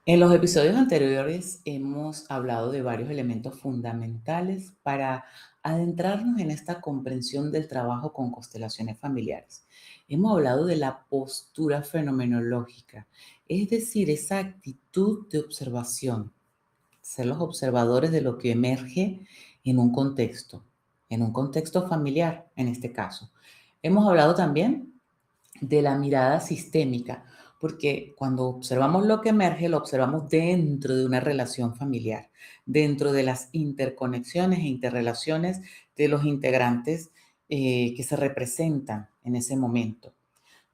En los episodios anteriores hemos hablado de varios elementos fundamentales para adentrarnos en esta comprensión del trabajo con constelaciones familiares. Hemos hablado de la postura fenomenológica, es decir, esa actitud de observación, ser los observadores de lo que emerge en un contexto familiar en este caso. Hemos hablado también de la mirada sistémica, porque cuando observamos lo que emerge, lo observamos dentro de una relación familiar, dentro de las interconexiones e interrelaciones de los integrantes que se representan en ese momento.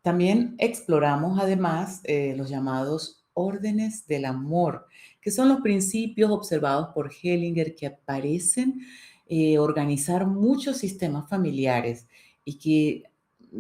También exploramos además los llamados órdenes del amor, que son los principios observados por Hellinger que parecen organizar muchos sistemas familiares y que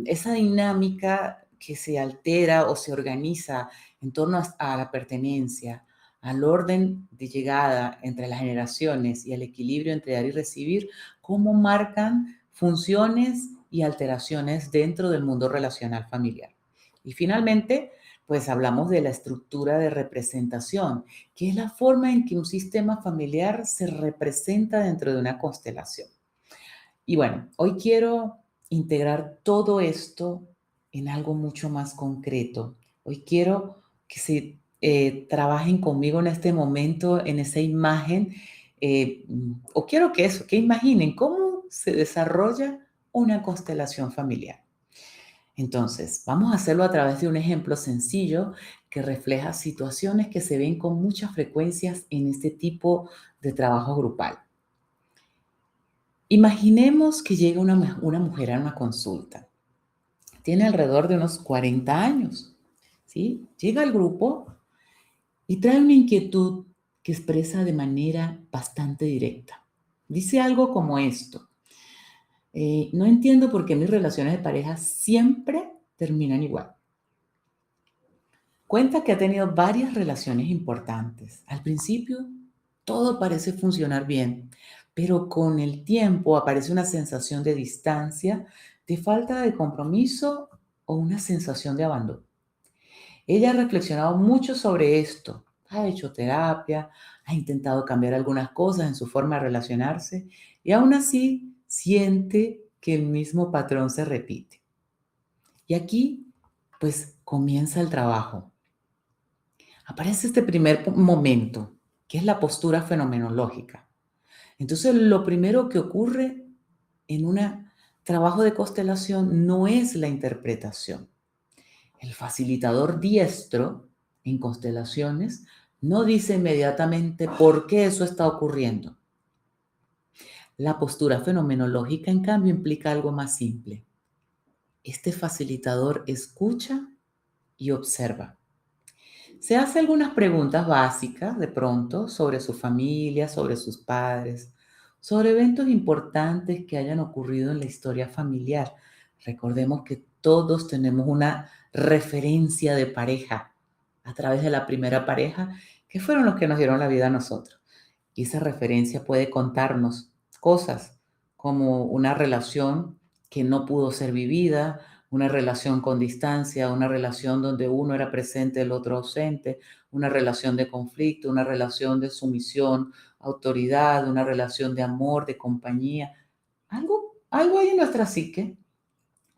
esa dinámica que se altera o se organiza en torno a la pertenencia, al orden de llegada entre las generaciones y al equilibrio entre dar y recibir, cómo marcan funciones y alteraciones dentro del mundo relacional familiar. Y finalmente, pues hablamos de la estructura de representación, que es la forma en que un sistema familiar se representa dentro de una constelación. Y bueno, hoy quiero integrar todo esto en algo mucho más concreto. Hoy quiero que se trabajen conmigo en este momento, en esa imagen, o quiero que imaginen cómo se desarrolla una constelación familiar. Entonces, vamos a hacerlo a través de un ejemplo sencillo que refleja situaciones que se ven con muchas frecuencias en este tipo de trabajo grupal. Imaginemos que llega una mujer a una consulta. Tiene alrededor de unos 40 años, ¿sí? Llega al grupo y trae una inquietud que expresa de manera bastante directa. Dice algo como esto: no entiendo por qué mis relaciones de pareja siempre terminan igual. Cuenta que ha tenido varias relaciones importantes. Al principio todo parece funcionar bien, pero con el tiempo aparece una sensación de distancia, de falta de compromiso o una sensación de abandono. Ella ha reflexionado mucho sobre esto, ha hecho terapia, ha intentado cambiar algunas cosas en su forma de relacionarse y aún así siente que el mismo patrón se repite. Y aquí pues comienza el trabajo. Aparece este primer momento, que es la postura fenomenológica. Entonces, lo primero que ocurre en un trabajo de constelación no es la interpretación. El facilitador diestro en constelaciones no dice inmediatamente por qué eso está ocurriendo. La postura fenomenológica, en cambio, implica algo más simple. Este facilitador escucha y observa. Se hace algunas preguntas básicas de pronto sobre su familia, sobre sus padres, sobre eventos importantes que hayan ocurrido en la historia familiar. Recordemos que todos tenemos una referencia de pareja a través de la primera pareja, que fueron los que nos dieron la vida a nosotros. Y esa referencia puede contarnos cosas como una relación que no pudo ser vivida, una relación con distancia, una relación donde uno era presente, el otro ausente, una relación de conflicto, una relación de sumisión, autoridad, una relación de amor, de compañía. Algo hay en nuestra psique,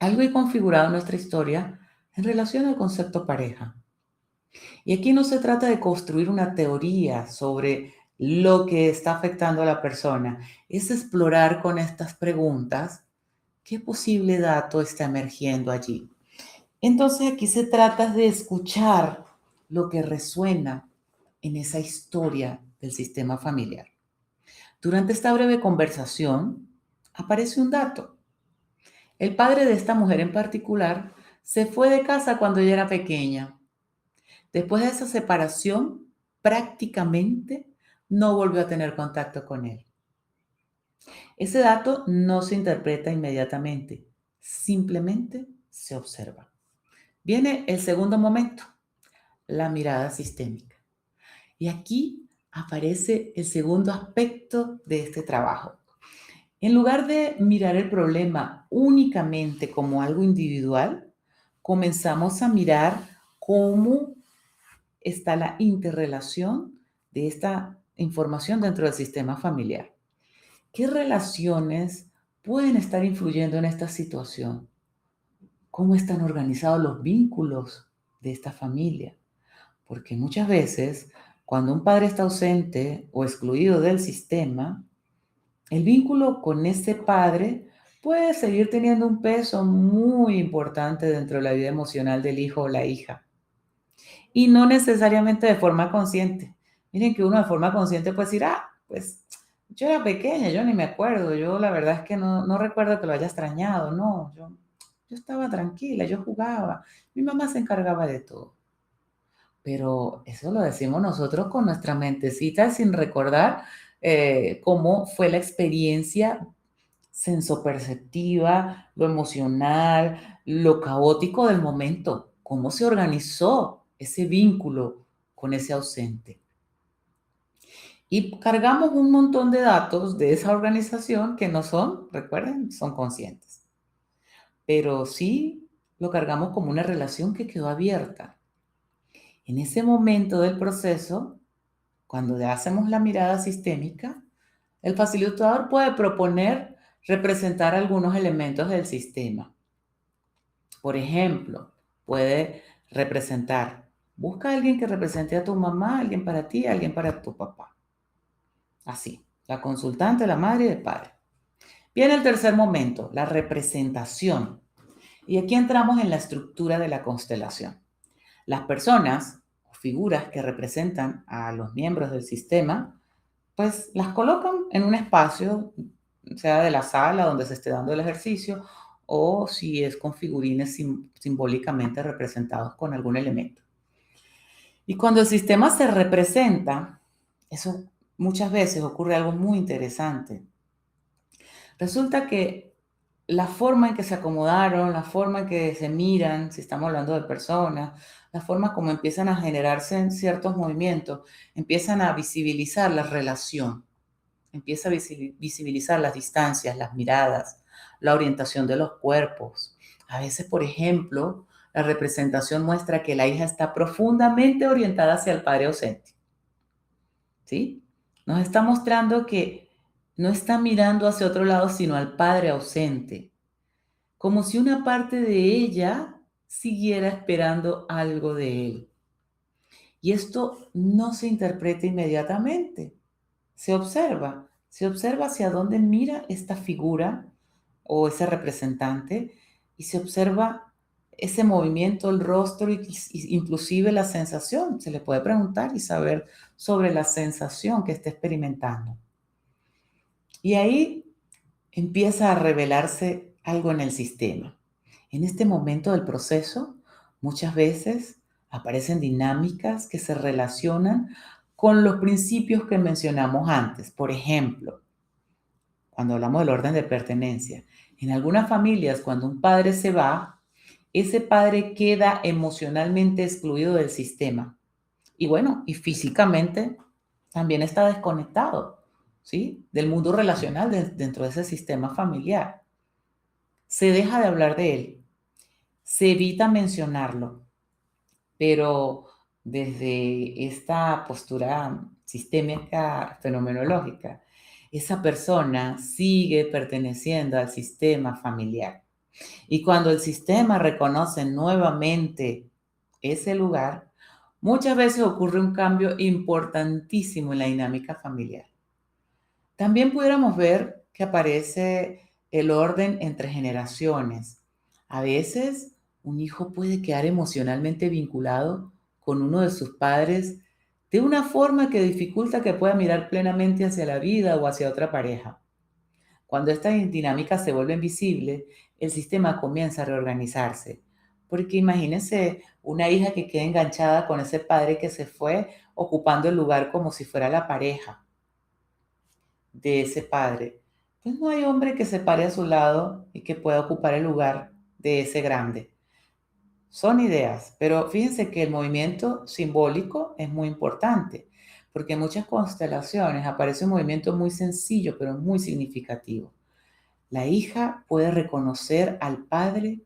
algo hay configurado en nuestra historia en relación al concepto pareja. Y aquí no se trata de construir una teoría sobre lo que está afectando a la persona, es explorar con estas preguntas qué posible dato está emergiendo allí. Entonces aquí se trata de escuchar lo que resuena en esa historia del sistema familiar. Durante esta breve conversación aparece un dato. El padre de esta mujer en particular se fue de casa cuando ella era pequeña. Después de esa separación, prácticamente no volvió a tener contacto con él. Ese dato no se interpreta inmediatamente, simplemente se observa. Viene el segundo momento, la mirada sistémica. Y aquí aparece el segundo aspecto de este trabajo. En lugar de mirar el problema únicamente como algo individual, comenzamos a mirar cómo está la interrelación de esta información dentro del sistema familiar. ¿Qué relaciones pueden estar influyendo en esta situación? ¿Cómo están organizados los vínculos de esta familia? Porque muchas veces, cuando un padre está ausente o excluido del sistema, el vínculo con ese padre puede seguir teniendo un peso muy importante dentro de la vida emocional del hijo o la hija. Y no necesariamente de forma consciente. Miren que uno de forma consciente puede decir, pues yo era pequeña, yo ni me acuerdo, yo la verdad es que no recuerdo que lo haya extrañado, no, yo estaba tranquila, yo jugaba, mi mamá se encargaba de todo. Pero eso lo decimos nosotros con nuestra mentecita sin recordar cómo fue la experiencia sensoperceptiva, lo emocional, lo caótico del momento, cómo se organizó ese vínculo con ese ausente. Y cargamos un montón de datos de esa organización que no son, recuerden, son conscientes. Pero sí lo cargamos como una relación que quedó abierta. En ese momento del proceso, cuando le hacemos la mirada sistémica, el facilitador puede proponer representar algunos elementos del sistema. Por ejemplo, puede representar, busca a alguien que represente a tu mamá, alguien para ti, alguien para tu papá. Así, la consultante, la madre y el padre. Viene el tercer momento, la representación. Y aquí entramos en la estructura de la constelación. Las personas o figuras que representan a los miembros del sistema, pues las colocan en un espacio, sea de la sala donde se esté dando el ejercicio, o si es con figurines simbólicamente representados con algún elemento. Y cuando el sistema se representa, eso muchas veces ocurre algo muy interesante. Resulta que la forma en que se acomodaron, la forma en que se miran, si estamos hablando de personas, la forma como empiezan a generarse en ciertos movimientos, empiezan a visibilizar la relación, empieza a visibilizar las distancias, las miradas, la orientación de los cuerpos. A veces, por ejemplo, la representación muestra que la hija está profundamente orientada hacia el padre ausente. ¿Sí? Nos está mostrando que no está mirando hacia otro lado, sino al padre ausente, como si una parte de ella siguiera esperando algo de él. Y esto no se interpreta inmediatamente, se observa hacia dónde mira esta figura o ese representante y se observa ese movimiento, el rostro y inclusive la sensación. Se le puede preguntar y saber sobre la sensación que está experimentando. Y ahí empieza a revelarse algo en el sistema. En este momento del proceso, muchas veces aparecen dinámicas que se relacionan con los principios que mencionamos antes. Por ejemplo, cuando hablamos del orden de pertenencia, en algunas familias, cuando un padre se va, ese padre queda emocionalmente excluido del sistema. Y bueno, y físicamente también está desconectado, ¿sí? Del mundo relacional dentro de ese sistema familiar. Se deja de hablar de él, se evita mencionarlo, pero desde esta postura sistémica fenomenológica, esa persona sigue perteneciendo al sistema familiar. Y cuando el sistema reconoce nuevamente ese lugar, muchas veces ocurre un cambio importantísimo en la dinámica familiar. También pudiéramos ver que aparece el orden entre generaciones. A veces un hijo puede quedar emocionalmente vinculado con uno de sus padres de una forma que dificulta que pueda mirar plenamente hacia la vida o hacia otra pareja. Cuando estas dinámicas se vuelven visibles, el sistema comienza a reorganizarse. Porque imagínense una hija que queda enganchada con ese padre que se fue ocupando el lugar como si fuera la pareja de ese padre. Pues no hay hombre que se pare a su lado y que pueda ocupar el lugar de ese grande. Son ideas, pero fíjense que el movimiento simbólico es muy importante, porque en muchas constelaciones aparece un movimiento muy sencillo, pero muy significativo. La hija puede reconocer al padre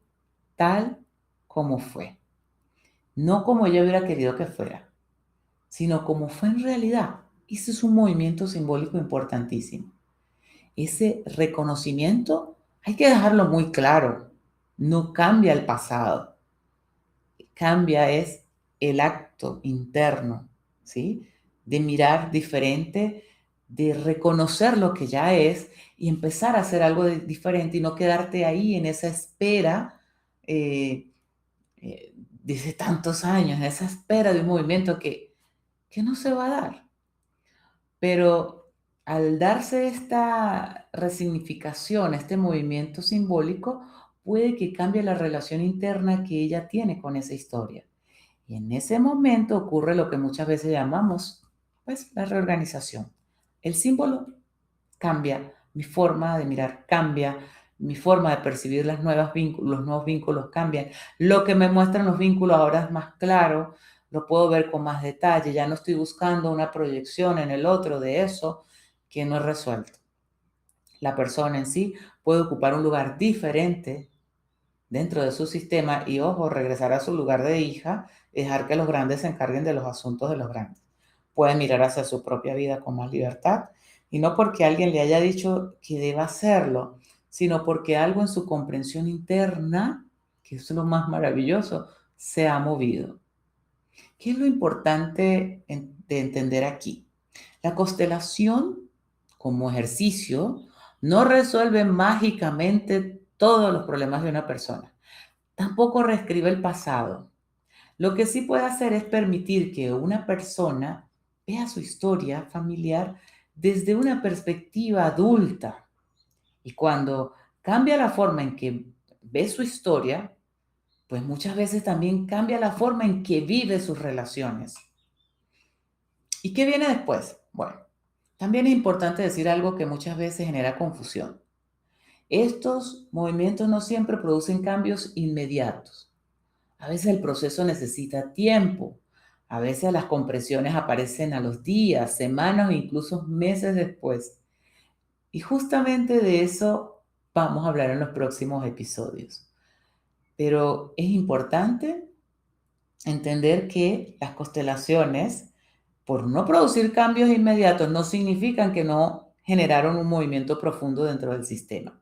tal como fue, no como ella hubiera querido que fuera. sino como fue en realidad. Ese es un movimiento simbólico importantísimo. Ese reconocimiento hay que dejarlo muy claro. No cambia el pasado, cambia es el acto interno, ¿sí? De mirar diferente, de reconocer lo que ya es y empezar a hacer algo diferente y no quedarte ahí en esa espera eh, desde tantos años, en esa espera de un movimiento que no se va a dar. Pero al darse esta resignificación, este movimiento simbólico, puede que cambie la relación interna que ella tiene con esa historia. Y en ese momento ocurre lo que muchas veces llamamos, pues, la reorganización. El símbolo cambia, mi forma de mirar cambia, mi forma de percibir los nuevos vínculos cambian. Lo que me muestran los vínculos ahora es más claro, lo puedo ver con más detalle, ya no estoy buscando una proyección en el otro de eso que no es resuelto. La persona en sí puede ocupar un lugar diferente dentro de su sistema y, ojo, regresar a su lugar de hija y dejar que los grandes se encarguen de los asuntos de los grandes. Puede mirar hacia su propia vida con más libertad y no porque alguien le haya dicho que deba hacerlo, sino porque algo en su comprensión interna, que es lo más maravilloso, se ha movido. ¿Qué es lo importante de entender aquí? La constelación como ejercicio no resuelve mágicamente todos los problemas de una persona. Tampoco reescribe el pasado. Lo que sí puede hacer es permitir que una persona vea su historia familiar desde una perspectiva adulta. Y cuando cambia la forma en que ve su historia, pues muchas veces también cambia la forma en que vive sus relaciones. ¿Y qué viene después? Bueno, también es importante decir algo que muchas veces genera confusión. Estos movimientos no siempre producen cambios inmediatos. A veces el proceso necesita tiempo. A veces las compresiones aparecen a los días, semanas o incluso meses después. Y justamente de eso vamos a hablar en los próximos episodios. Pero es importante entender que las constelaciones, por no producir cambios inmediatos, no significan que no generaron un movimiento profundo dentro del sistema.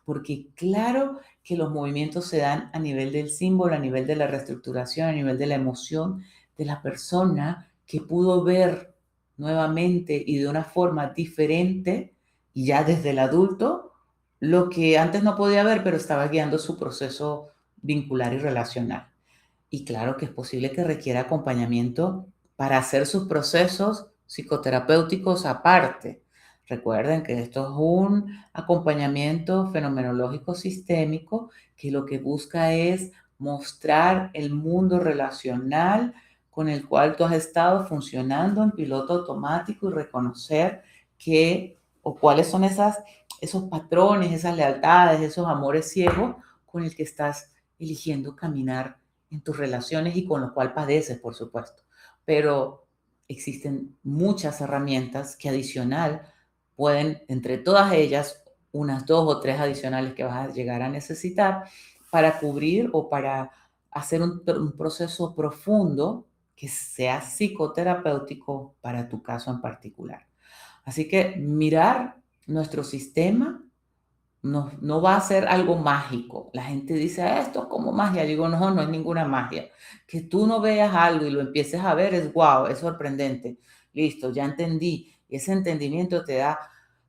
Porque claro que los movimientos se dan a nivel del símbolo, a nivel de la reestructuración, a nivel de la emoción de la persona que pudo ver nuevamente y de una forma diferente, y ya desde el adulto, lo que antes no podía ver, pero estaba guiando su proceso vincular y relacional. Y claro que es posible que requiera acompañamiento para hacer sus procesos psicoterapéuticos aparte. Recuerden que esto es un acompañamiento fenomenológico sistémico que lo que busca es mostrar el mundo relacional con el cual tú has estado funcionando en piloto automático y reconocer qué o cuáles son esos patrones, esas lealtades, esos amores ciegos con el que estás eligiendo caminar en tus relaciones y con lo cual padeces, por supuesto. Pero existen muchas herramientas que adicional pueden, entre todas ellas, unas 2 o 3 adicionales que vas a llegar a necesitar para cubrir o para hacer un proceso profundo que sea psicoterapéutico para tu caso en particular. Así que mirar nuestro sistema no va a ser algo mágico. La gente dice: "Ah, esto es como magia". Digo: "No, no es ninguna magia". Que tú no veas algo y lo empieces a ver es guau, es sorprendente. Listo, ya entendí. Y ese entendimiento te da,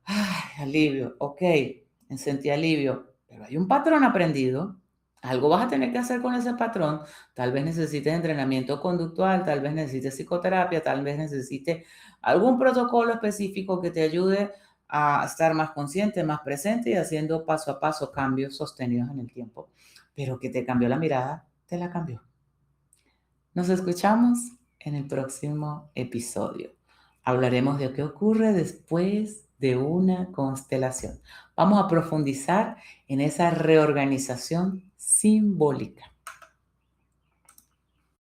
ay, alivio. Okey, sentí alivio, pero hay un patrón aprendido. Algo vas a tener que hacer con ese patrón. Tal vez necesites entrenamiento conductual, tal vez necesites psicoterapia, tal vez necesites algún protocolo específico que te ayude a estar más consciente, más presente y haciendo paso a paso cambios sostenidos en el tiempo. Pero que te cambió la mirada, te la cambió. Nos escuchamos en el próximo episodio. Hablaremos de qué ocurre después de una constelación. Vamos a profundizar en esa reorganización simbólica.